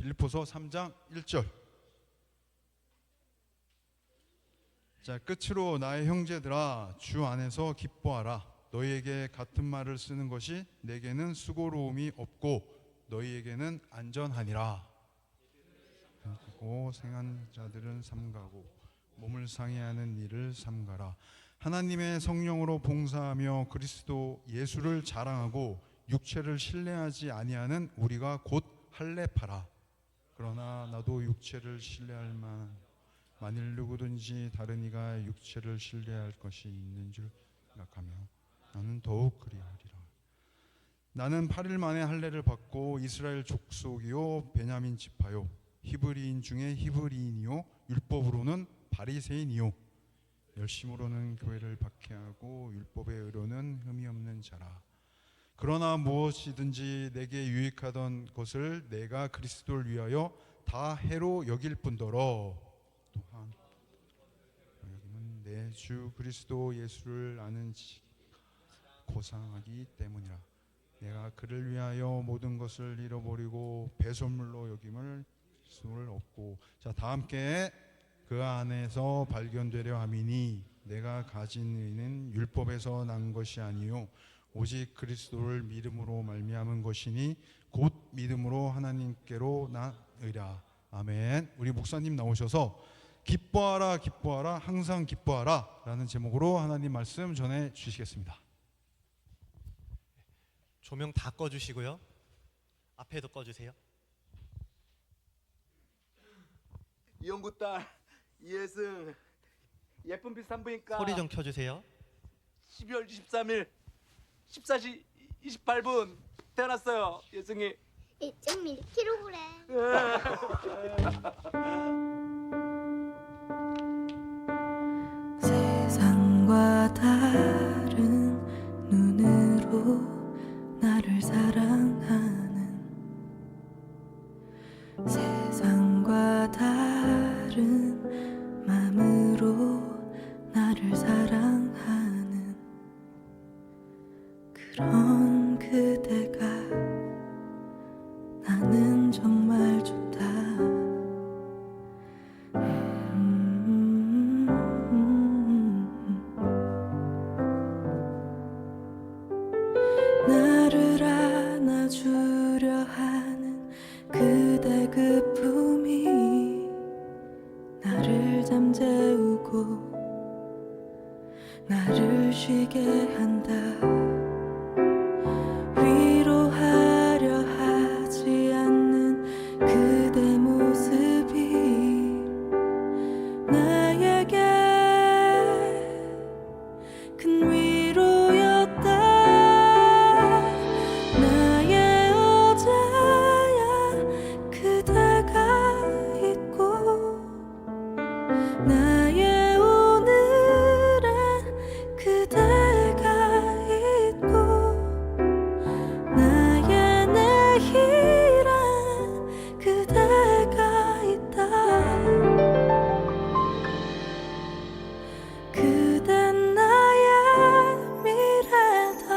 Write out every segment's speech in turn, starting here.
빌립보서 3장 1절. 자, 끝으로 나의 형제들아 주 안에서 기뻐하라. 너희에게 같은 말을 쓰는 것이 내게는 수고로움이 없고 너희에게는 안전하니라. 그리고 생한 자들은 삼가고 몸을 상해하는 일을 삼가라. 하나님의 성령으로 봉사하며 그리스도 예수를 자랑하고 육체를 신뢰하지 아니하는 우리가 곧 할례파라. 그러나 나도 육체를 신뢰할 만일 누구든지 다른 이가 육체를 신뢰할 것이 있는 줄 생각하며 나는 더욱 그리하리라. 나는 8일 만에 할례를 받고 이스라엘 족속이요 베냐민 지파요 히브리인 중에 히브리인이요 율법으로는 바리새인이요 열심으로는 교회를 박해하고 율법의 의로는 흠이 없는 자라. 그러나 무엇이든지 내게 유익하던 것을 내가 그리스도를 위하여 다 해로 여길 뿐더러 또한 여기는 내 주 그리스도 예수를 아는 고상하기 때문이라. 내가 그를 위하여 모든 것을 잃어버리고 배설물로 여김을 얻고. 자, 다 함께 그 안에서 발견되려 함이니 내가 가진 의는 율법에서 난 것이 아니요 오직 그리스도를 믿음으로 말미암은 것이니 곧 믿음으로 하나님께로 나으리라. 아멘. 우리 목사님 나오셔서 기뻐하라 기뻐하라 항상 기뻐하라 라는 제목으로 하나님 말씀 전해 주시겠습니다. 조명 다 꺼주시고요. 앞에도 꺼주세요. 이영구 딸 이혜승 예쁜 빛 산부인과 소리 좀 켜주세요. 12월 23일 14시 28분 태어났어요. 예승이 2.1kg. 세상과 다른 눈으로 나를 사랑하는, 세상과 다른 마음으로 나를 사랑하는 그런 그대가 나는 정말 좋다. 나를 안아주려 하는 그대 그 품이 나를 잠재우고 나를 쉬게 한다. 위로하려 하지 않는 그대 모습이 나에게 큰 위로였다. 나의 어제야 그대가 있고 나의 오늘엔 그대가 있고 나의 내일엔 그대가 있다. 그댄 나의 미래다.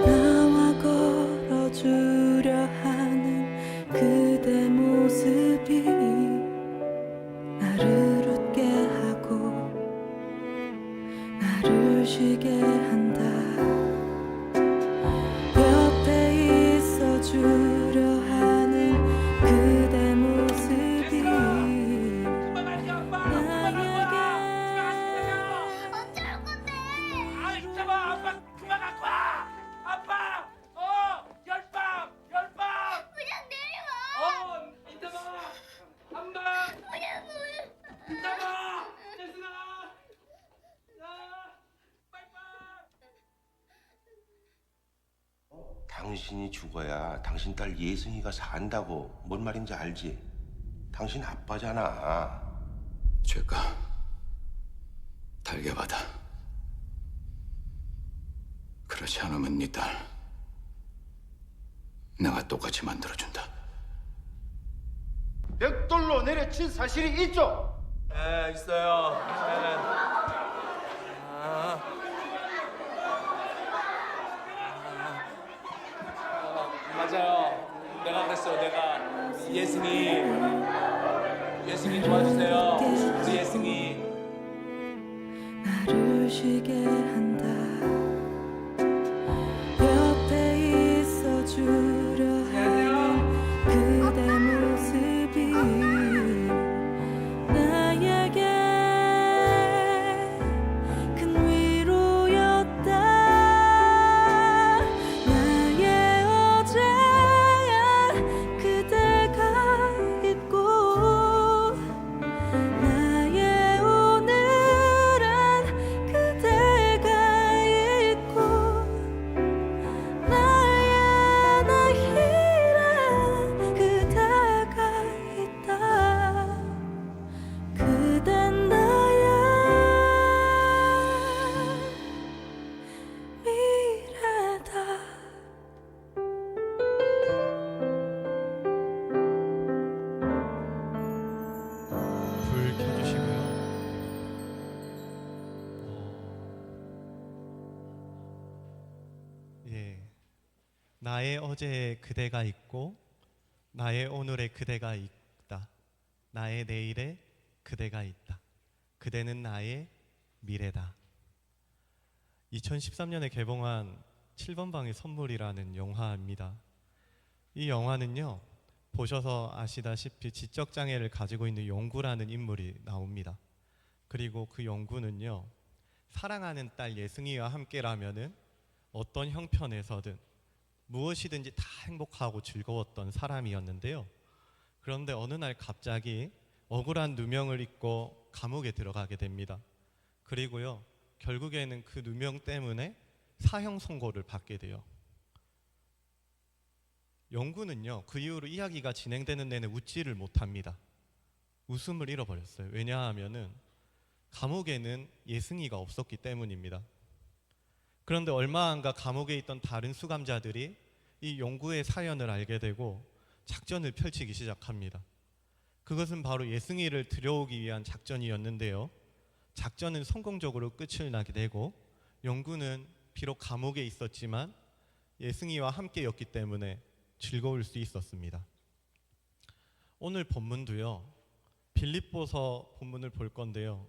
나와 걸어주려 하는 그대 모습이 나를 웃게 하고 나를 쉬게 한다. 옆에 있어주려 하는 그대 모습이 나에게 어쩔 건데? 아이 잡아 아빠 그만 갖고 와 아빠 열방 그냥 내려와. 이따가 엄마 그냥 물. 이따가 예순아 빠이빠이. 당신이 죽어야 당신 딸 예승이가 산다고. 뭔 말인지 알지? 당신 아빠잖아. 죄가 달게 받아. 그렇지 않으면 네 딸 내가 똑같이 만들어준다. 벽돌로 내려친 사실이 있죠? 네, 있어요. 맞아요. 내가 그랬어요. 내가 예승이 도와주세요. 우리 예승이. 나를 쉬게 한다. 옆에 있어 주려 하는 그대 모습이 나에게 큰 위로였다. 나의 어제야 그대가 있고 나의 오늘은 그대가 있고 나의 내일은 그대가 있다. 그댄 나의 미래다. 불 켜주시고요. 예, 나의 어제에 그대가 있고 나의 오늘에 그대가 있다. 나의 내일에 그대가 있다. 그대는 나의 미래다. 2013년에 개봉한 7번 방의 선물이라는 영화입니다. 이 영화는요, 보셔서 아시다시피 지적장애를 가지고 있는 용구라는 인물이 나옵니다. 그리고 그 용구는요, 사랑하는 딸 예승이와 함께라면은 어떤 형편에서든 무엇이든지 다 행복하고 즐거웠던 사람이었는데요. 그런데 어느 날 갑자기 억울한 누명을 입고 감옥에 들어가게 됩니다. 그리고요, 결국에는 그 누명 때문에 사형 선고를 받게 돼요. 영구는요, 그 이후로 이야기가 진행되는 내내 웃지를 못합니다. 웃음을 잃어버렸어요. 왜냐하면은 감옥에는 예승이가 없었기 때문입니다. 그런데 얼마 안 가 감옥에 있던 다른 수감자들이 이 용구의 사연을 알게 되고 작전을 펼치기 시작합니다. 그것은 바로 예승이를 들여오기 위한 작전이었는데요. 작전은 성공적으로 끝을 나게 되고 용구는 비록 감옥에 있었지만 예승이와 함께였기 때문에 즐거울 수 있었습니다. 오늘 본문도요, 빌립보서 본문을 볼 건데요,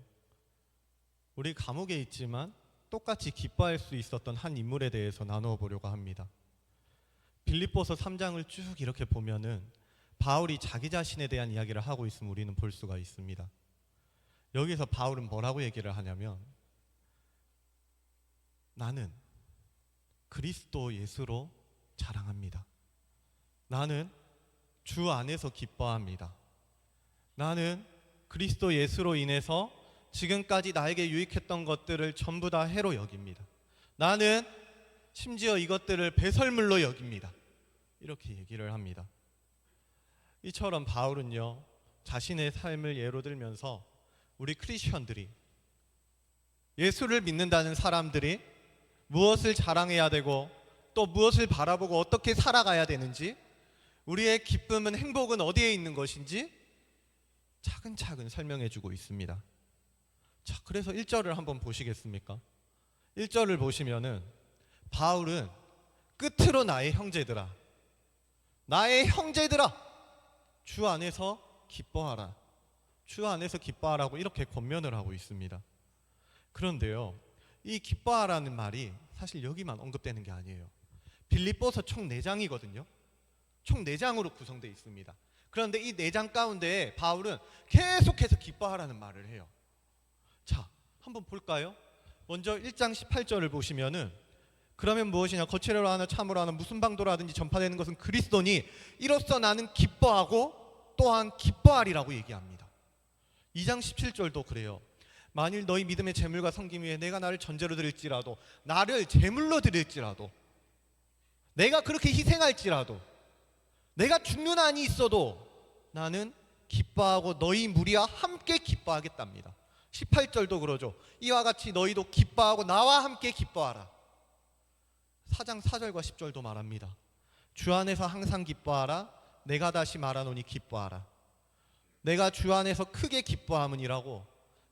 우리 감옥에 있지만 똑같이 기뻐할 수 있었던 한 인물에 대해서 나누어 보려고 합니다. 빌립보서 3장을 쭉 이렇게 보면은 바울이 자기 자신에 대한 이야기를 하고 있음을 우리는 볼 수가 있습니다. 여기서 바울은 뭐라고 얘기를 하냐면, 나는 그리스도 예수로 자랑합니다. 나는 주 안에서 기뻐합니다. 나는 그리스도 예수로 인해서 지금까지 나에게 유익했던 것들을 전부 다 해로 여깁니다. 나는 심지어 이것들을 배설물로 여깁니다. 이렇게 얘기를 합니다. 이처럼 바울은요, 자신의 삶을 예로 들면서 우리 크리스천들이, 예수를 믿는다는 사람들이 무엇을 자랑해야 되고 또 무엇을 바라보고 어떻게 살아가야 되는지, 우리의 기쁨은, 행복은 어디에 있는 것인지 차근차근 설명해 주고 있습니다. 자, 그래서 1절을 한번 보시겠습니까? 1절을 보시면은 바울은 끝으로 나의 형제들아, 나의 형제들아, 주 안에서 기뻐하라, 주 안에서 기뻐하라고 이렇게 권면을 하고 있습니다. 그런데요, 이 기뻐하라는 말이 사실 여기만 언급되는 게 아니에요. 빌립보서 총 4장이거든요. 총 4장으로 구성되어 있습니다. 그런데 이 4장 가운데 바울은 계속해서 기뻐하라는 말을 해요. 자, 한번 볼까요? 먼저 1장 18절을 보시면은, 그러면 무엇이냐, 거칠어로 하나 참으로 하나 무슨 방도라든지 전파되는 것은 그리스도니 이로써 나는 기뻐하고 또한 기뻐하리라고 얘기합니다. 2장 17절도 그래요. 만일 너희 믿음의 재물과 섬김 위에 내가 나를 전제로 드릴지라도, 나를 제물로 드릴지라도, 내가 그렇게 희생할지라도, 내가 죽는 한이 있어도 나는 기뻐하고 너희 무리와 함께 기뻐하겠답니다. 18절도 그러죠. 이와 같이 너희도 기뻐하고 나와 함께 기뻐하라. 4장 4절과 10절도 말합니다. 주 안에서 항상 기뻐하라. 내가 다시 말하노니 기뻐하라. 내가 주 안에서 크게 기뻐함은이라고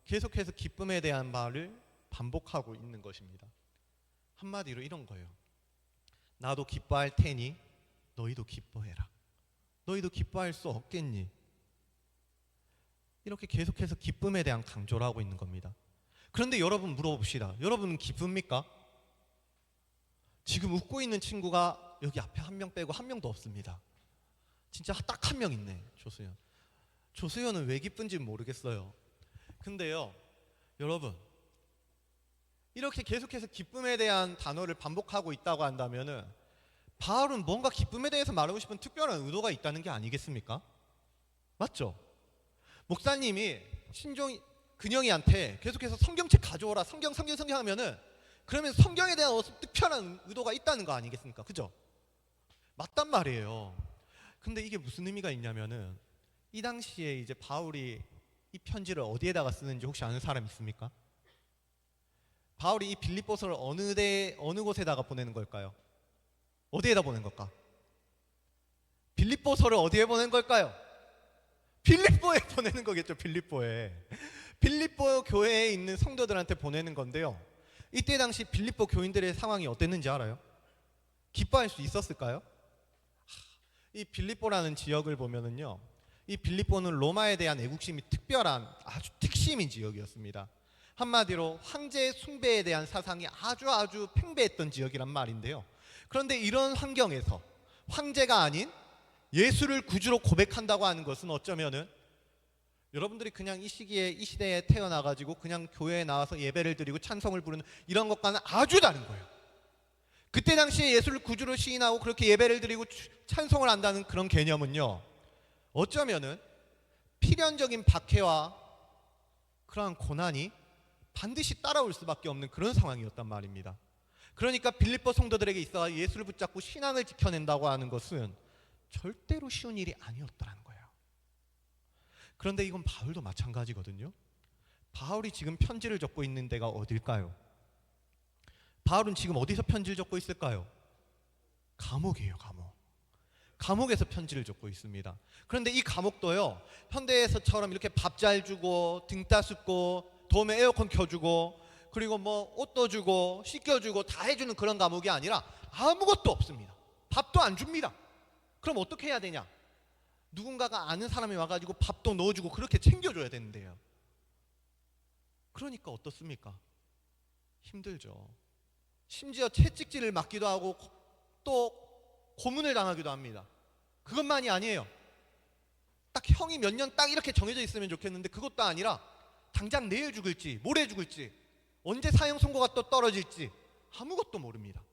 계속해서 기쁨에 대한 말을 반복하고 있는 것입니다. 한마디로 이런 거예요. 나도 기뻐할 테니 너희도 기뻐해라. 너희도 기뻐할 수 없겠니? 이렇게 계속해서 기쁨에 대한 강조를 하고 있는 겁니다. 그런데 여러분 물어봅시다. 여러분은 기쁩니까? 지금 웃고 있는 친구가 여기 앞에 한 명 빼고 한 명도 없습니다. 진짜 딱 한 명 있네. 조수연. 조수연은 왜 기쁜지 모르겠어요. 근데요, 여러분, 이렇게 계속해서 기쁨에 대한 단어를 반복하고 있다고 한다면은 바울은 뭔가 기쁨에 대해서 말하고 싶은 특별한 의도가 있다는 게 아니겠습니까? 맞죠? 목사님이 근영이한테 계속해서 성경책 가져오라, 성경 하면은 그러면 성경에 대한 특별한 의도가 있다는 거 아니겠습니까? 그죠? 맞단 말이에요. 근데 이게 무슨 의미가 있냐면은 이 당시에 이제 바울이 이 편지를 어디에다가 쓰는지 혹시 아는 사람 있습니까? 바울이 이 빌립보서를 어느 곳에다가 보내는 걸까요? 어디에다 보낸 걸까? 빌립보서를 어디에 보낸 걸까요? 빌립보에 보내는 거겠죠. 빌립보 교회에 있는 성도들한테 보내는 건데요. 이때 당시 빌립보 교인들의 상황이 어땠는지 알아요? 기뻐할 수 있었을까요? 이 빌립보라는 지역을 보면은요, 이 빌립보는 로마에 대한 애국심이 특별한 아주 특심인 지역이었습니다. 한마디로 황제 숭배에 대한 사상이 아주 팽배했던 지역이란 말인데요. 그런데 이런 환경에서 황제가 아닌 예수를 구주로 고백한다고 하는 것은 어쩌면은 여러분들이 그냥 이 시기에 이 시대에 태어나가지고 그냥 교회에 나와서 예배를 드리고 찬송을 부르는 이런 것과는 아주 다른 거예요. 그때 당시에 예수를 구주로 시인하고 그렇게 예배를 드리고 찬송을 한다는 그런 개념은요, 어쩌면은 필연적인 박해와 그러한 고난이 반드시 따라올 수밖에 없는 그런 상황이었단 말입니다. 그러니까 빌립보 성도들에게 있어 예수를 붙잡고 신앙을 지켜낸다고 하는 것은 절대로 쉬운 일이 아니었다는 거예요. 그런데 이건 바울도 마찬가지거든요. 바울이 지금 편지를 적고 있는 데가 어딜까요? 바울은 지금 어디서 편지를 적고 있을까요? 감옥이에요, 감옥. 감옥에서 편지를 적고 있습니다. 그런데 이 감옥도요, 현대에서처럼 이렇게 밥 잘 주고 등 따숩고 도움에 에어컨 켜주고 그리고 뭐 옷도 주고 씻겨주고 다 해주는 그런 감옥이 아니라 아무것도 없습니다. 밥도 안 줍니다. 그럼 어떻게 해야 되냐? 누군가가 아는 사람이 와가지고 밥도 넣어주고 그렇게 챙겨줘야 되는데요. 그러니까 어떻습니까? 힘들죠. 심지어 채찍질을 맞기도 하고 또 고문을 당하기도 합니다. 그것만이 아니에요. 딱 형이 몇 년 딱 이렇게 정해져 있으면 좋겠는데 그것도 아니라 당장 내일 죽을지 모레 죽을지 언제 사형 선고가 또 떨어질지 아무것도 모릅니다.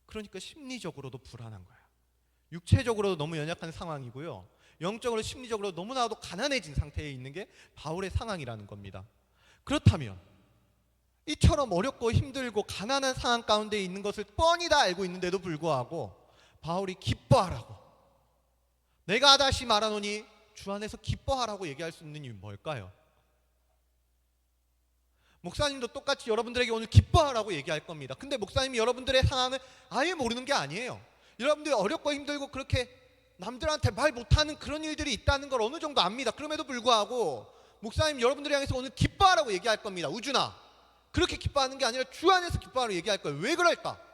그러니까 심리적으로도 불안한 거예요. 육체적으로도 너무 연약한 상황이고요, 영적으로 심리적으로 너무나도 가난해진 상태에 있는 게 바울의 상황이라는 겁니다. 그렇다면 이처럼 어렵고 힘들고 가난한 상황 가운데 있는 것을 뻔히 다 알고 있는데도 불구하고 바울이 기뻐하라고, 내가 다시 말하노니 주 안에서 기뻐하라고 얘기할 수 있는 이유는 뭘까요? 목사님도 똑같이 여러분들에게 오늘 기뻐하라고 얘기할 겁니다. 근데 목사님이 여러분들의 상황을 아예 모르는 게 아니에요. 여러분들이 어렵고 힘들고 그렇게 남들한테 말 못하는 그런 일들이 있다는 걸 어느 정도 압니다. 그럼에도 불구하고 목사님 여러분들을 향해서 오늘 기뻐하라고 얘기할 겁니다. 우준아, 그렇게 기뻐하는 게 아니라 주 안에서 기뻐하라고 얘기할 거예요. 왜 그럴까?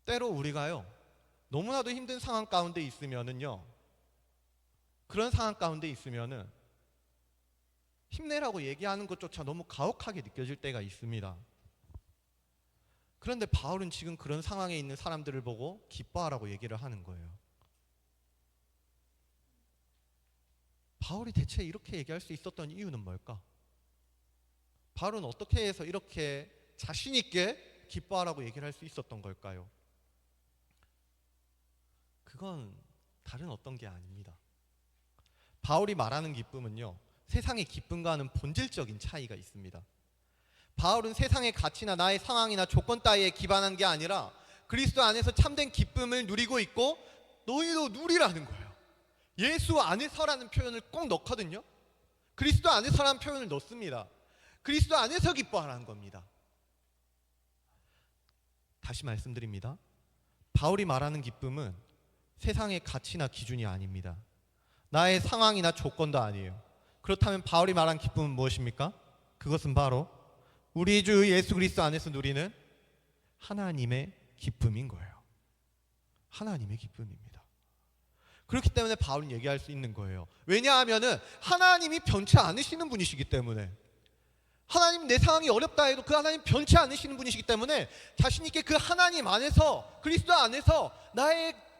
때로 우리가요, 너무나도 힘든 상황 가운데 있으면은요, 그런 상황 가운데 있으면은 힘내라고 얘기하는 것조차 너무 가혹하게 느껴질 때가 있습니다. 그런데 바울은 지금 그런 상황에 있는 사람들을 보고 기뻐하라고 얘기를 하는 거예요. 바울이 대체 이렇게 얘기할 수 있었던 이유는 뭘까? 바울은 어떻게 해서 이렇게 자신 있게 기뻐하라고 얘기를 할 수 있었던 걸까요? 그건 다른 어떤 게 아닙니다. 바울이 말하는 기쁨은요, 세상의 기쁨과는 본질적인 차이가 있습니다. 바울은 세상의 가치나 나의 상황이나 조건 따위에 기반한 게 아니라 그리스도 안에서 참된 기쁨을 누리고 있고 너희도 누리라는 거예요. 예수 안에서라는 표현을 꼭 넣거든요. 그리스도 안에서라는 표현을 넣습니다. 그리스도 안에서 기뻐하라는 겁니다. 다시 말씀드립니다. 바울이 말하는 기쁨은 세상의 가치나 기준이 아닙니다. 나의 상황이나 조건도 아니에요. 그렇다면 바울이 말한 기쁨은 무엇입니까? 그것은 바로 우리 주 예수 그리스도 안에서 누리는 하나님의 기쁨인 거예요. 하나님의 기쁨입니다. 그렇기 때문에 바울은 얘기할 수 있는 거예요. 왜냐하면은 하나님이 변치 않으시는 분이시기 때문에, 하나님 내 상황이 어렵다 해도 그 하나님 변치 않으시는 분이시기 때문에 자신 있게 그 하나님 안에서, 그리스도 안에서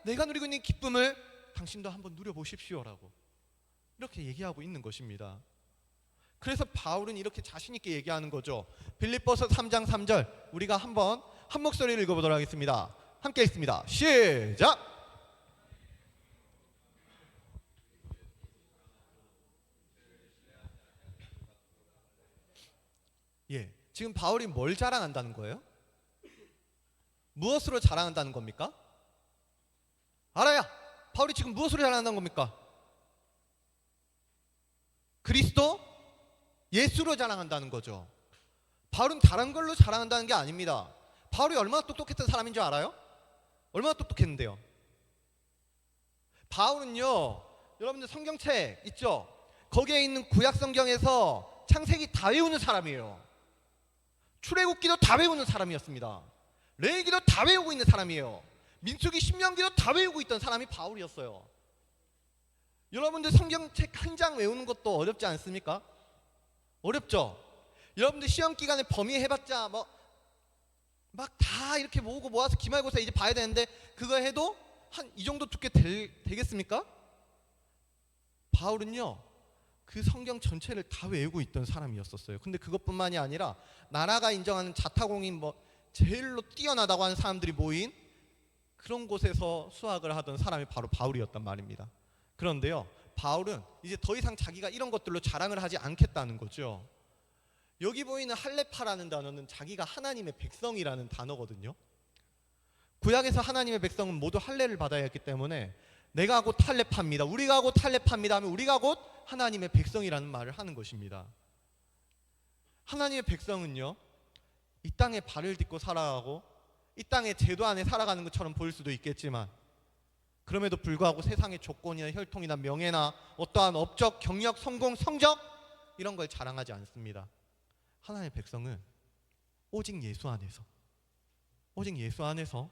내가 누리고 있는 기쁨을 당신도 한번 누려보십시오라고 이렇게 얘기하고 있는 것입니다. 그래서 바울은 이렇게 자신 있게 얘기하는 거죠. 빌립보서 3장 3절 우리가 한번 한 목소리를 읽어보도록 하겠습니다. 함께 읽습니다. 시작! 예, 지금 바울이 뭘 자랑한다는 거예요? 무엇으로 자랑한다는 겁니까? 알아야! 바울이 지금 무엇으로 자랑한다는 겁니까? 그리스도 예수로 자랑한다는 거죠. 바울은 다른 걸로 자랑한다는 게 아닙니다. 바울이 얼마나 똑똑했던 사람인 줄 알아요? 얼마나 똑똑했는데요? 바울은요, 여러분들 성경책 있죠? 거기에 있는 구약 성경에서 창세기 다 외우는 사람이에요. 출애굽기도 다 외우는 사람이었습니다. 레위기도 다 외우고 있는 사람이에요. 민수기, 신명기도 다 외우고 있던 사람이 바울이었어요. 여러분들 성경책 한 장 외우는 것도 어렵지 않습니까? 어렵죠? 여러분들 시험 기간에 범위해봤자 막 다 이렇게 모으고 모아서 기말고사 이제 봐야 되는데 그거 해도 한 이 정도 두께 되겠습니까? 바울은요, 그 성경 전체를 다 외우고 있던 사람이었었어요. 근데 그것뿐만이 아니라 나라가 인정하는 자타공인 제일로 뛰어나다고 하는 사람들이 모인 그런 곳에서 수학을 하던 사람이 바로 바울이었단 말입니다. 그런데요, 바울은 이제 더 이상 자기가 이런 것들로 자랑을 하지 않겠다는 거죠. 여기 보이는 할레파라는 단어는 자기가 하나님의 백성이라는 단어거든요. 구약에서 하나님의 백성은 모두 할례를 받아야 했기 때문에 내가 곧 할례파입니다, 우리가 곧 할례파입니다 하면 우리가 곧 하나님의 백성이라는 말을 하는 것입니다. 하나님의 백성은요, 이 땅에 발을 딛고 살아가고 이 땅의 제도 안에 살아가는 것처럼 보일 수도 있겠지만 그럼에도 불구하고 세상의 조건이나 혈통이나 명예나 어떠한 업적, 경력, 성공, 성적 이런 걸 자랑하지 않습니다. 하나님의 백성은 오직 예수 안에서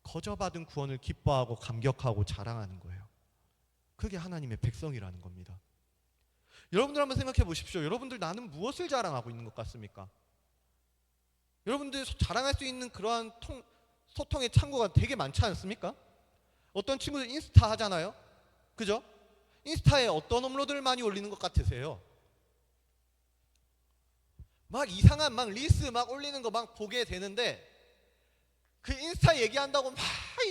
거저받은 구원을 기뻐하고 감격하고 자랑하는 거예요. 그게 하나님의 백성이라는 겁니다. 여러분들 한번 생각해 보십시오. 여러분들 나는 무엇을 자랑하고 있는 것 같습니까? 여러분들 자랑할 수 있는 그러한 소통의 창구가 되게 많지 않습니까? 어떤 친구들 인스타 하잖아요. 그죠? 인스타에 어떤 업로드를 많이 올리는 것 같으세요? 막 이상한 릴스 올리는 거 보게 되는데 그 인스타 얘기한다고 막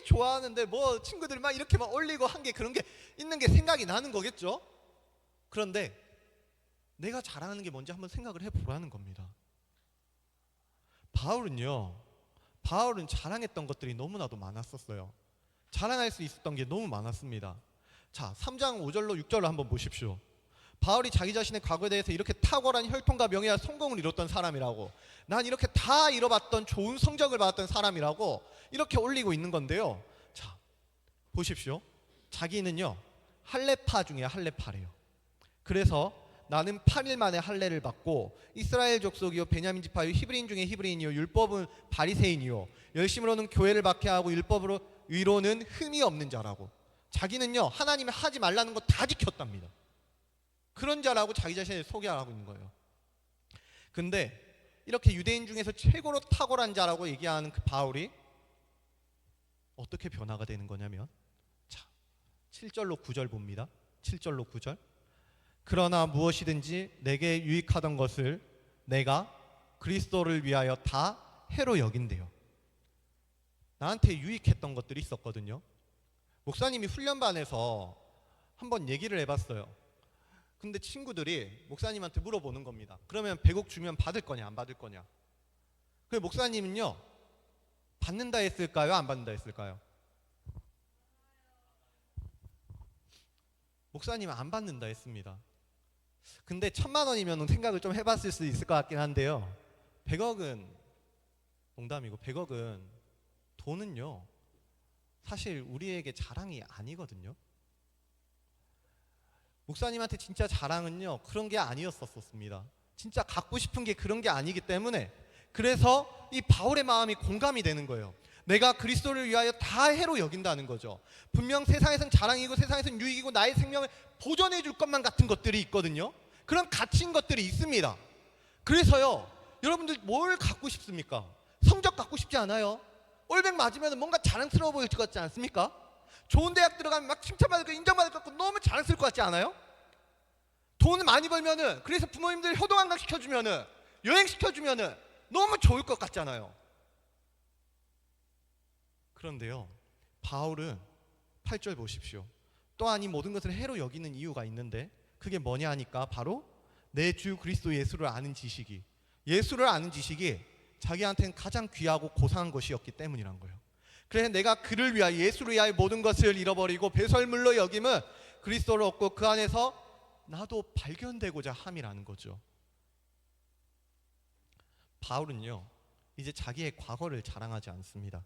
좋아하는데 친구들 이렇게 올리고 한 게 그런 게 있는 게 생각이 나는 거겠죠? 그런데 내가 자랑하는 게 뭔지 한번 생각을 해보라는 겁니다. 바울은 자랑했던 것들이 너무나도 많았었어요. 자랑할 수 있었던 게 너무 많았습니다. 자, 3장 5절로 6절로 한번 보십시오. 바울이 자기 자신의 과거에 대해서 이렇게 탁월한 혈통과 명예와 성공을 이뤘던 사람이라고, 난 이렇게 다 이뤄봤던 좋은 성적을 받았던 사람이라고 이렇게 올리고 있는 건데요. 자, 보십시오. 자기는요, 할례파 중에 할례파래요. 그래서 나는 8일 만에 할례를 받고 이스라엘 족속이요 베냐민 지파요 히브리인 중에 히브리인이요 율법은 바리새인이요 열심으로는 교회를 박해하고 율법으로 위로는 흠이 없는 자라고, 자기는요 하나님이 하지 말라는 거 다 지켰답니다. 그런 자라고 자기 자신을 소개하고 있는 거예요. 근데 이렇게 유대인 중에서 최고로 탁월한 자라고 얘기하는 그 바울이 어떻게 변화가 되는 거냐면, 자, 7절로 9절 봅니다. 7절로 9절. 그러나 무엇이든지 내게 유익하던 것을 내가 그리스도를 위하여 다 해로 여긴대요. 나한테 유익했던 것들이 있었거든요. 목사님이 훈련반에서 한번 얘기를 해봤어요. 근데 친구들이 목사님한테 물어보는 겁니다. 그러면 100억 주면 받을 거냐 안 받을 거냐. 그 목사님은요, 받는다 했을까요 안 받는다 했을까요? 목사님은 안 받는다 했습니다. 근데 1000만 원이면 생각을 좀 해봤을 수 있을 것 같긴 한데요, 100억은 농담이고 100억은 돈은요, 사실 우리에게 자랑이 아니거든요. 목사님한테 진짜 자랑은요, 그런 게 아니었었습니다. 진짜 갖고 싶은 게 그런 게 아니기 때문에, 그래서 이 바울의 마음이 공감이 되는 거예요. 내가 그리스도를 위하여 다 해로 여긴다는 거죠. 분명 세상에선 자랑이고 세상에선 유익이고 나의 생명을 보존해 줄 것만 같은 것들이 있거든요. 그런 가치인 것들이 있습니다. 그래서요, 여러분들 뭘 갖고 싶습니까? 성적 갖고 싶지 않아요? 올백 맞으면 뭔가 자랑스러워 보일 것 같지 않습니까? 좋은 대학 들어가면 막 칭찬받을 거, 인정받을 것 같고 너무 자랑스러울 것 같지 않아요? 돈을 많이 벌면은, 그래서 부모님들 효도관광 시켜주면은, 여행 시켜주면은 너무 좋을 것 같잖아요. 그런데요, 바울은 8절 보십시오. 또한 이 모든 것을 해로 여기는 이유가 있는데, 그게 뭐냐 하니까 바로 내 주 그리스도 예수를 아는 지식이, 예수를 아는 지식이 자기한테는 가장 귀하고 고상한 것이었기 때문이란 거예요. 그래서 내가 그를 위하여, 예수를 위하여 모든 것을 잃어버리고 배설물로 여김은 그리스도를 얻고 그 안에서 나도 발견되고자 함이라는 거죠. 바울은요, 이제 자기의 과거를 자랑하지 않습니다.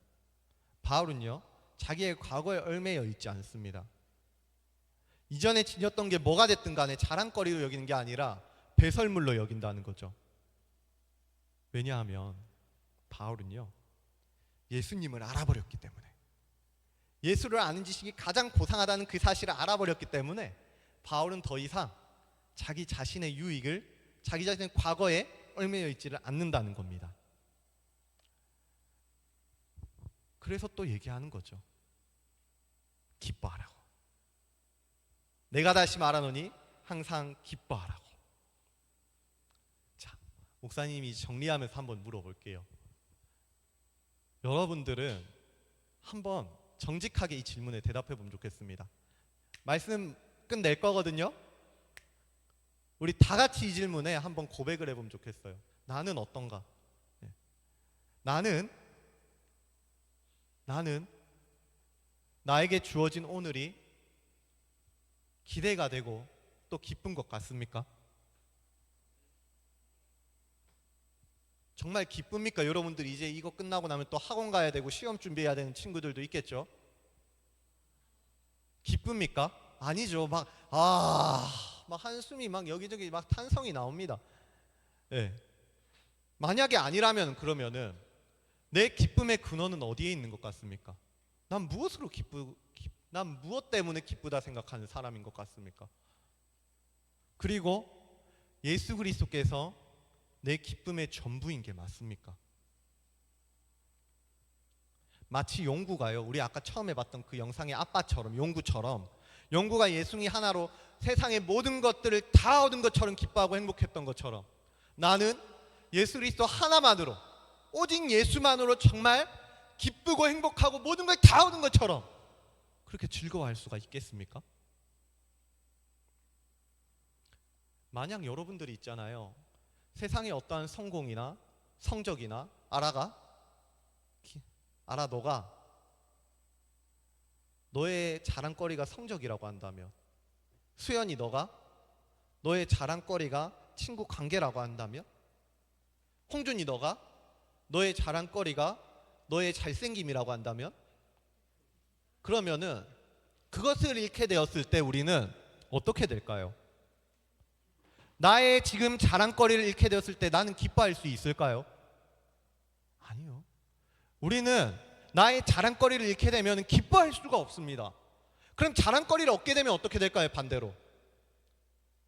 바울은요, 자기의 과거에 얽매여 있지 않습니다. 이전에 지녔던 게 뭐가 됐든 간에 자랑거리로 여기는 게 아니라 배설물로 여긴다는 거죠. 왜냐하면 바울은요, 예수님을 알아버렸기 때문에, 예수를 아는 지식이 가장 고상하다는 그 사실을 알아버렸기 때문에 바울은 더 이상 자기 자신의 유익을, 자기 자신의 과거에 얽매여 있지를 않는다는 겁니다. 그래서 또 얘기하는 거죠. 기뻐하라고. 내가 다시 말하노니 항상 기뻐하라고. 자, 목사님이 정리하면서 한번 물어볼게요. 여러분들은 한번 정직하게 이 질문에 대답해 보면 좋겠습니다. 말씀 끝낼 거거든요. 우리 다 같이 이 질문에 한번 고백을 해보면 좋겠어요. 나는 어떤가? 나는 나에게 주어진 오늘이 기대가 되고 또 기쁜 것 같습니까? 정말 기쁩니까? 여러분들이 이제 이거 끝나고 나면 또 학원 가야 되고 시험 준비해야 되는 친구들도 있겠죠? 기쁩니까? 아니죠. 막 한숨이 막 여기저기 막 탄성이 나옵니다. 네. 만약에 아니라면, 그러면은 내 기쁨의 근원은 어디에 있는 것 같습니까? 난 무엇 때문에 기쁘다 생각하는 사람인 것 같습니까? 그리고 예수 그리스도께서 내 기쁨의 전부인 게 맞습니까? 마치 용구가요, 우리 아까 처음에 봤던 그 영상의 아빠처럼, 용구처럼, 용구가 예수님이 하나로 세상의 모든 것들을 다 얻은 것처럼 기뻐하고 행복했던 것처럼, 나는 예수 그리스도 하나만으로, 오직 예수만으로 정말 기쁘고 행복하고 모든 걸 다 얻은 것처럼 그렇게 즐거워할 수가 있겠습니까? 만약 여러분들이 있잖아요, 세상의 어떠한 성공이나 성적이나 너가 너의 자랑거리가 성적이라고 한다면, 수연이 너가 너의 자랑거리가 친구 관계라고 한다면, 홍준이 너가 너의 자랑거리가 너의 잘생김이라고 한다면, 그러면은 그것을 잃게 되었을 때 우리는 어떻게 될까요? 나의 지금 자랑거리를 잃게 되었을 때 나는 기뻐할 수 있을까요? 아니요. 우리는 나의 자랑거리를 잃게 되면 기뻐할 수가 없습니다. 그럼 자랑거리를 얻게 되면 어떻게 될까요? 반대로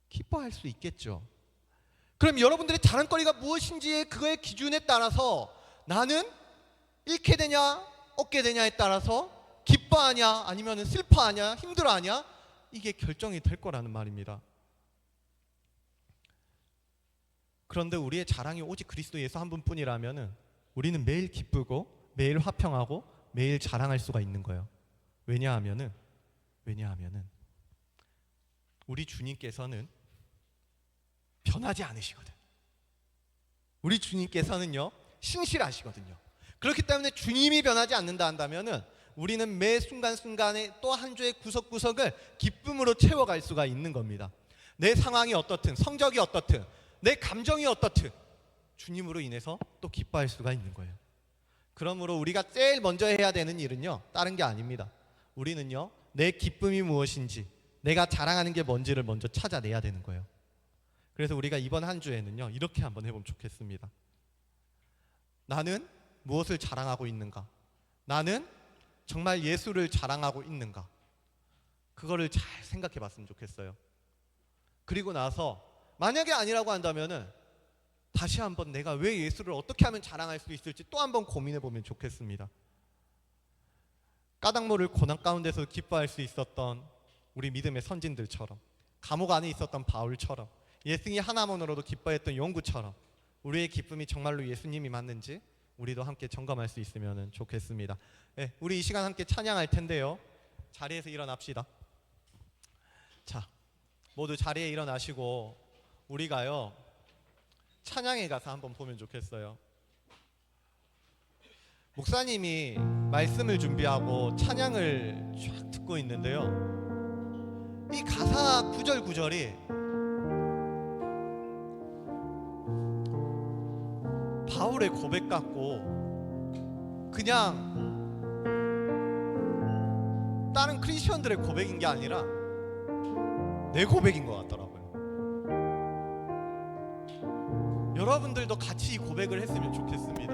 기뻐할 수 있겠죠. 그럼 여러분들의 자랑거리가 무엇인지의 그거의 기준에 따라서 나는 잃게 되냐 얻게 되냐에 따라서 기뻐하냐 아니면 슬퍼하냐 힘들어하냐, 이게 결정이 될 거라는 말입니다. 그런데 우리의 자랑이 오직 그리스도 예수 한 분뿐이라면 우리는 매일 기쁘고 매일 화평하고 매일 자랑할 수가 있는 거예요. 왜냐하면은 우리 주님께서는 변하지 않으시거든. 우리 주님께서는요 신실하시거든요. 그렇기 때문에 주님이 변하지 않는다 한다면은 우리는 매 순간순간에 또 한 주의 구석구석을 기쁨으로 채워갈 수가 있는 겁니다. 내 상황이 어떻든, 성적이 어떻든, 내 감정이 어떻든 주님으로 인해서 또 기뻐할 수가 있는 거예요. 그러므로 우리가 제일 먼저 해야 되는 일은요, 다른 게 아닙니다. 우리는요, 내 기쁨이 무엇인지, 내가 자랑하는 게 뭔지를 먼저 찾아내야 되는 거예요. 그래서 우리가 이번 한 주에는요, 이렇게 한번 해보면 좋겠습니다. 나는 무엇을 자랑하고 있는가? 나는 정말 예수를 자랑하고 있는가? 그거를 잘 생각해 봤으면 좋겠어요. 그리고 나서 만약에 아니라고 한다면은 다시 한번 내가 왜 예수를 어떻게 하면 자랑할 수 있을지 또 한번 고민해 보면 좋겠습니다. 까닭모를 고난 가운데서 기뻐할 수 있었던 우리 믿음의 선진들처럼, 감옥 안에 있었던 바울처럼, 예승이 하나만으로도 기뻐했던 용구처럼 우리의 기쁨이 정말로 예수님이 맞는지 우리도 함께 점검할 수 있으면 좋겠습니다. 네, 우리 이 시간 함께 찬양할 텐데요, 자리에서 일어납시다. 자, 모두 자리에 일어나시고 우리가요, 찬양에 가서 한번 보면 좋겠어요. 목사님이 말씀을 준비하고 찬양을 쫙 듣고 있는데요, 이 가사 구절구절이 바울의 고백 같고 그냥 다른 크리스천들의 고백인 게 아니라 내 고백인 것 같더라고요. 여러분들도 같이 이 고백을 했으면 좋겠습니다.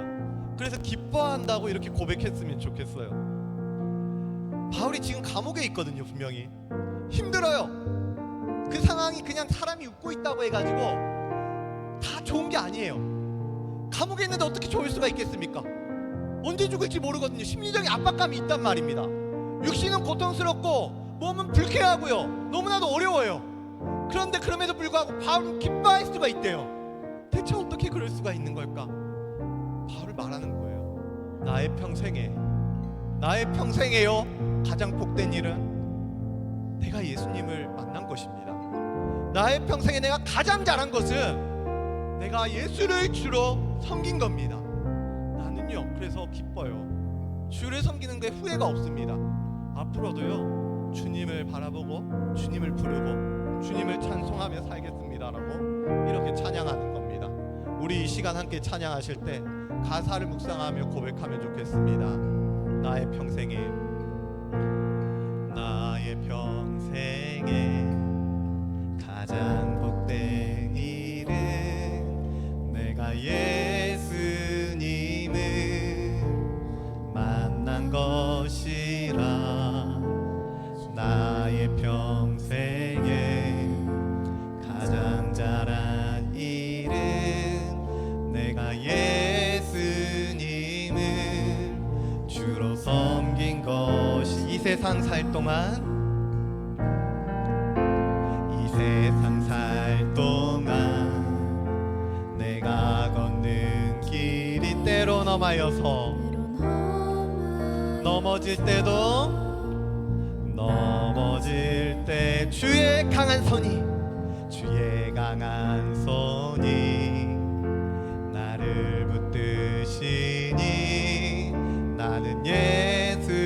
그래서 기뻐한다고 이렇게 고백했으면 좋겠어요. 바울이 지금 감옥에 있거든요. 분명히 힘들어요. 그 상황이 그냥 사람이 웃고 있다고 해가지고 다 좋은 게 아니에요. 감옥에 있는데 어떻게 좋을 수가 있겠습니까? 언제 죽을지 모르거든요. 심리적인 압박감이 있단 말입니다. 육신은 고통스럽고 몸은 불쾌하고요, 너무나도 어려워요. 그런데 그럼에도 불구하고 바울은 기뻐할 수가 있대요. 대체 어떻게 그럴 수가 있는 걸까? 바울을 말하는 거예요. 나의 평생에요, 가장 복된 일은 내가 예수님을 만난 것입니다. 나의 평생에 내가 가장 잘한 것은 내가 예수를 주로 섬긴 겁니다. 나는요, 그래서 기뻐요. 주를 섬기는 게 후회가 없습니다. 앞으로도요, 주님을 바라보고 주님을 부르고 주님을 찬송하며 살겠습니다라고 이렇게 찬양하는 겁니다. 우리 이 시간 함께 찬양하실 때 가사를 묵상하며 고백하면 좋겠습니다. 나의 평생에 가장 복된 일은 내가 예수님을 만난 것이라. 나의 평생에 가장 잘한 일은 내가 예수님을 주로 섬긴 것이. 이 세상 살 동안 내가 걷는 길이 때론 험하여서 넘어질 때 주의 강한 손이 나를 붙드시니 나는 예수님만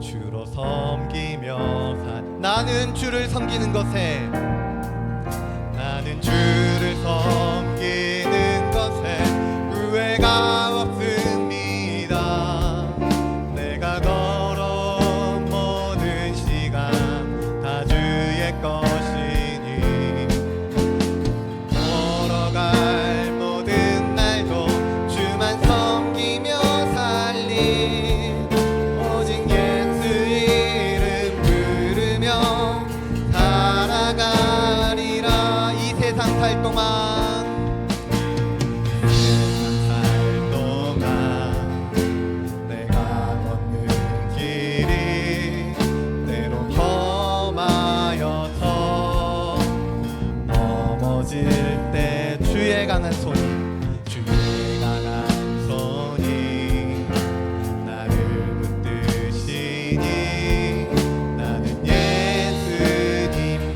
주로 섬기며 나는 주를 섬기는 것에 후회가 없습니다. 내가 걸어온 모든 시간 다 주의 것이니 걸어갈 모든 날도 주만 섬기며 살리. 오직 예수 이름 부르며 살아가리라. 이 세상 살 동안 내가 걷는 길이 때론 험하여서 넘어질 때 주의 강한 손이 나를 붙드시니 나는 예수님만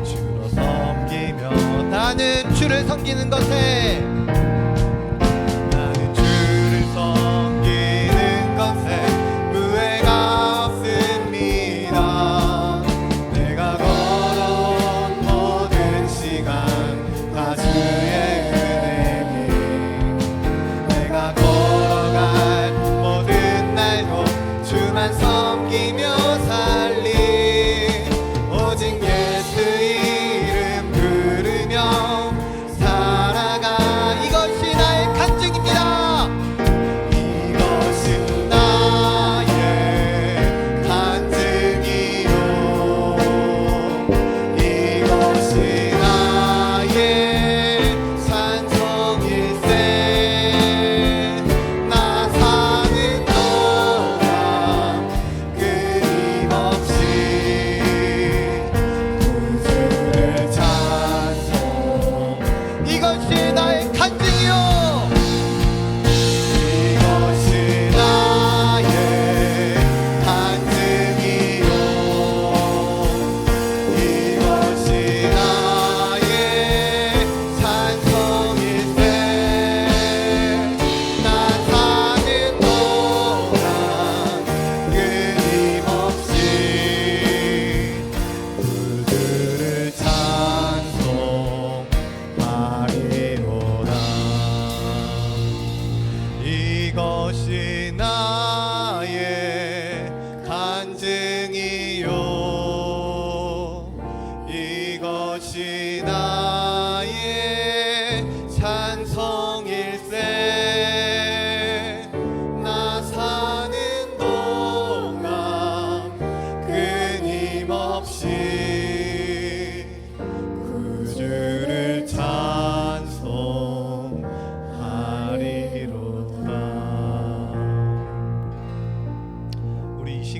주로 섬기며 나는 주를 섬기는 것에 후회가 없습니다. 내가 걸어온 모든 시간 다 주의 은혜니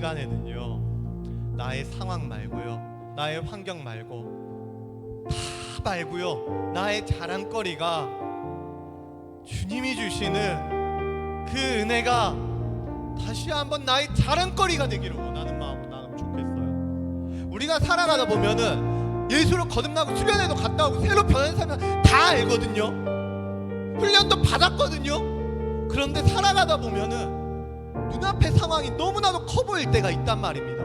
시간에는요, 나의 상황 말고요, 나의 환경 말고 다 말고요, 나의 자랑거리가 주님이 주시는 그 은혜가 다시 한번 나의 자랑거리가 되기를 원하는 마음으로 나가면 좋겠어요. 우리가 살아가다 보면은 예수로 거듭나고 수련회도 갔다 오고 새로 변한 사람 다 알거든요. 훈련도 받았거든요. 그런데 살아가다 보면은 눈앞의 상황이 너무나도 커 보일 때가 있단 말입니다.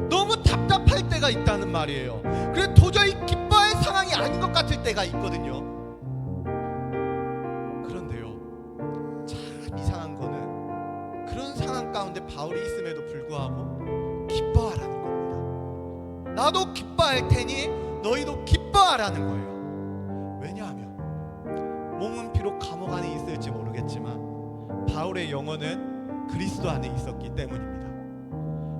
너무 답답할 때가 있다는 말이에요. 그래서 도저히 기뻐할 상황이 아닌 것 같을 때가 있거든요. 그런데요, 참 이상한 거는 그런 상황 가운데 바울이 있음에도 불구하고 기뻐하라는 겁니다. 나도 기뻐할 테니 너희도 기뻐하라는 거예요. 왜냐하면 몸은 비록 감옥 안에 있을지 모르겠지만 바울의 영혼은 그리스도 안에 있었기 때문입니다.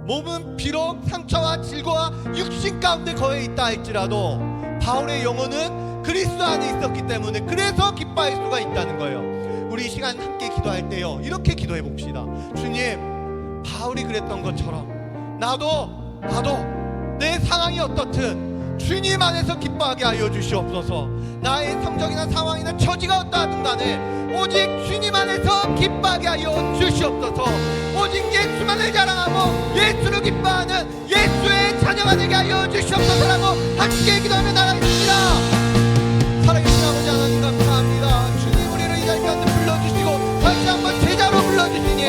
몸은 비록 상처와 질고와 육신 가운데 거해 있다 할지라도 바울의 영혼은 그리스도 안에 있었기 때문에 그래서 기뻐할 수가 있다는 거예요. 우리 이 시간 함께 기도할 때요, 이렇게 기도해 봅시다. 주님, 바울이 그랬던 것처럼 나도 내 상황이 어떻든 주님 안에서 기뻐하게 하여 주시옵소서. 나의 성적이나 상황이나 처지가 어떠하든 간에 오직 주님 안에서 기뻐하게 하여 주시옵소서. 오직 예수만을 자랑하고 예수를 기뻐하는 예수의 자녀가 되게 하여 주시옵소서라고 함께 기도하며 나가겠습니다. 살아계신 아버지 하나님 감사합니다. 주님, 우리를 이 자리 가운데 불러주시고 다시 한번 제자로 불러주시니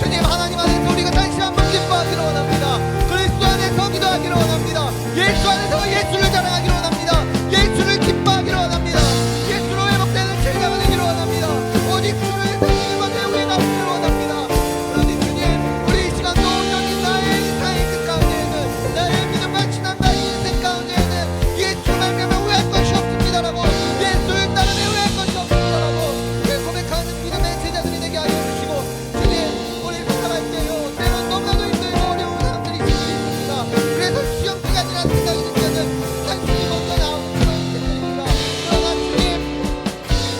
주님, 하나님 안에서 우리가 다시 한번 기뻐하기를 원합니다. 그리스도 안에서 기도하기를 원합니다. 예수 안에서 예수를 자랑하기를 원합니다. 예수를 기뻐하기를 원합니다. 예수로 회복되는 제자가 되기를 원합니다. 오직 주를 생기기만 내 우리가 되기를 원합니다. 그러니 주님, 우리 이 시간도 여기 나의 인생의 그 가운데에는, 나의 믿음과 신앙과 인생 가운데에는 예수를 말미암아 후회할 것이 없습니다라고, 예수를 따르며 후회할 것이 없습니다라고 그 고백하는 믿음의 제자들이 되게 하여 주시고, 주님, 우리 살아갈 때요, 때론 너무나도 힘들고 어려운 사람들이 있을 수 있습니다. 그래서 시험 기간이라는 생각이 들 때는 한숨이 먼저 나오는 그런 때들입니다. 그러나 주님,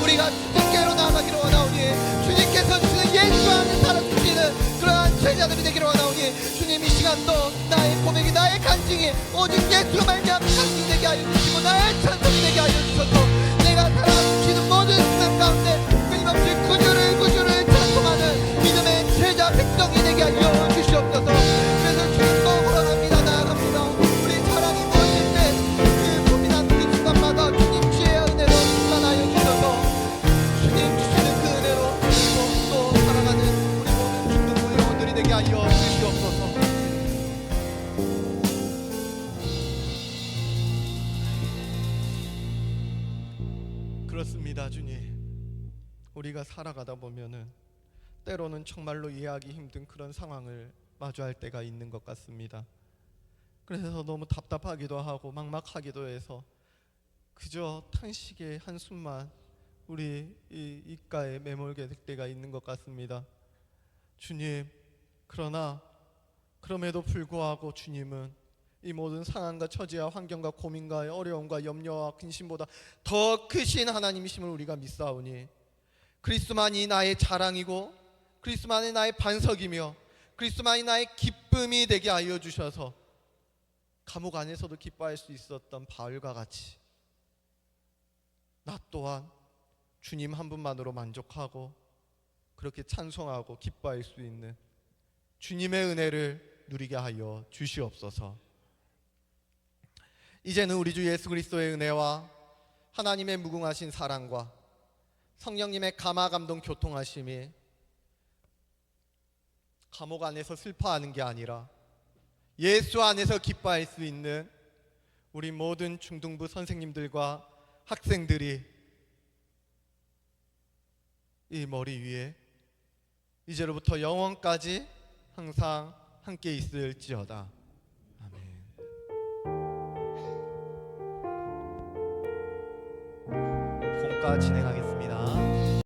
우리가 주님께로 나아가기를 원하오니, 주님께서 주는 예수 안에 살아주시는 그러한 제자들이 되기를 원하오니, 주님, 이 시간도 나의 고백이, 나의 간증이 오직 예수로 말미암아 간증이 되게 하여 주시고 나의 찬송이 되게 하여 주셔서 내가 살아주시는 모든 순간 가운데 끊임없이 구주를 찬송하는 믿음의 제자 백성이 되게 하여 주시옵소서. 그래서 주님도 원합니다. 나아갑니다. 우리 사랑이 무엇일 때 그 고민한 그 순간마다 주님 지혜의 은혜로 충만하여 주셔서 주님 주시는 그 은혜로 그리고 또 살아가는 우리 모든 중등부 영혼들이 되게 하여 주시옵소서. 그렇습니다. 주님, 우리가 살아가다 보면은 때로는 정말로 이해하기 힘든 그런 상황을 마주할 때가 있는 것 같습니다. 그래서 너무 답답하기도 하고 막막하기도 해서 그저 탄식의 한숨만 우리 이 입가에 메몰게 될 때가 있는 것 같습니다. 주님, 그러나 그럼에도 불구하고 주님은 이 모든 상황과 처지와 환경과 고민과 어려움과 염려와 근심보다 더 크신 하나님이심을 우리가 믿사오니 그리스도만이 나의 자랑이고 그리스도만이 나의 반석이며 그리스도만이 나의 기쁨이 되게 하여 주셔서 감옥 안에서도 기뻐할 수 있었던 바울과 같이 나 또한 주님 한 분만으로 만족하고 그렇게 찬송하고 기뻐할 수 있는 주님의 은혜를 누리게 하여 주시옵소서. 이제는 우리 주 예수 그리스도의 은혜와 하나님의 무궁하신 사랑과 성령님의 감화 감동 교통하심이 감옥 안에서 슬퍼하는 게 아니라 예수 안에서 기뻐할 수 있는 우리 모든 중등부 선생님들과 학생들이 이 머리 위에 이제로부터 영원까지 항상 함께 있을지어다. 아멘. 공과 진행하겠습니다.